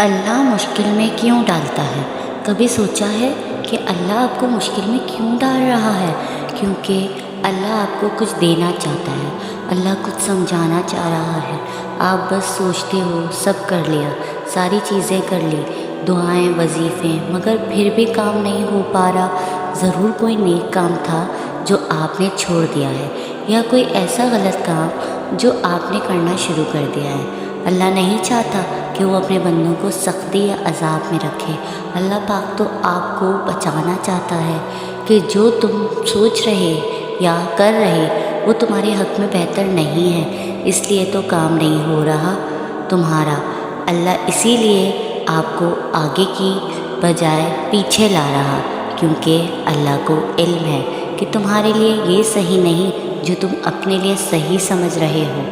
اللہ مشکل میں کیوں ڈالتا ہے؟ کبھی سوچا ہے کہ اللہ آپ کو مشکل میں کیوں ڈال رہا ہے؟ کیونکہ اللہ آپ کو کچھ دینا چاہتا ہے، اللہ کچھ سمجھانا چاہ رہا ہے۔ آپ بس سوچتے ہو سب کر لیا، ساری چیزیں کر لی، دعائیں، وظیفے، مگر پھر بھی کام نہیں ہو پا رہا۔ ضرور کوئی نیک کام تھا جو آپ نے چھوڑ دیا ہے، یا کوئی ایسا غلط کام جو آپ نے کرنا شروع کر دیا ہے۔ اللہ نہیں چاہتا کہ وہ اپنے بندوں کو سختی یا عذاب میں رکھے۔ اللہ پاک تو آپ کو بچانا چاہتا ہے کہ جو تم سوچ رہے یا کر رہے وہ تمہارے حق میں بہتر نہیں ہے، اس لیے تو کام نہیں ہو رہا تمہارا۔ اللہ اسی لیے آپ کو آگے کی بجائے پیچھے لا رہا، کیونکہ اللہ کو علم ہے کہ تمہارے لیے یہ صحیح نہیں جو تم اپنے لیے صحیح سمجھ رہے ہو۔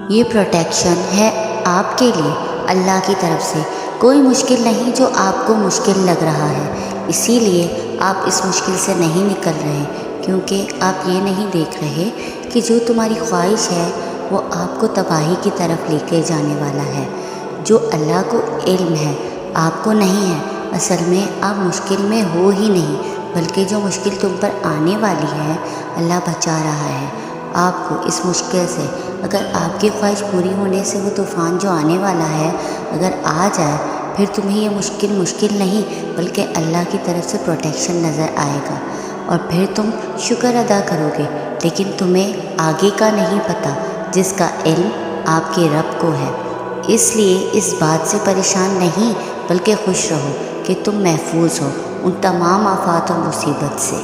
یہ پروٹیکشن ہے آپ کے لیے اللہ کی طرف سے۔ کوئی مشکل نہیں جو آپ کو مشکل لگ رہا ہے، اسی لیے آپ اس مشکل سے نہیں نکل رہے، کیونکہ آپ یہ نہیں دیکھ رہے کہ جو تمہاری خواہش ہے وہ آپ کو تباہی کی طرف لے کے جانے والا ہے۔ جو اللہ کو علم ہے آپ کو نہیں ہے۔ اصل میں آپ مشکل میں ہو ہی نہیں، بلکہ جو مشکل تم پر آنے والی ہے اللہ بچا رہا ہے آپ کو اس مشکل سے۔ اگر آپ کی خواہش پوری ہونے سے وہ طوفان جو آنے والا ہے اگر آ جائے، پھر تمہیں یہ مشکل نہیں بلکہ اللہ کی طرف سے پروٹیکشن نظر آئے گا، اور پھر تم شکر ادا کرو گے۔ لیکن تمہیں آگے کا نہیں پتہ جس کا علم آپ کے رب کو ہے۔ اس لیے اس بات سے پریشان نہیں بلکہ خوش رہو کہ تم محفوظ ہو ان تمام آفات اور مصیبت سے۔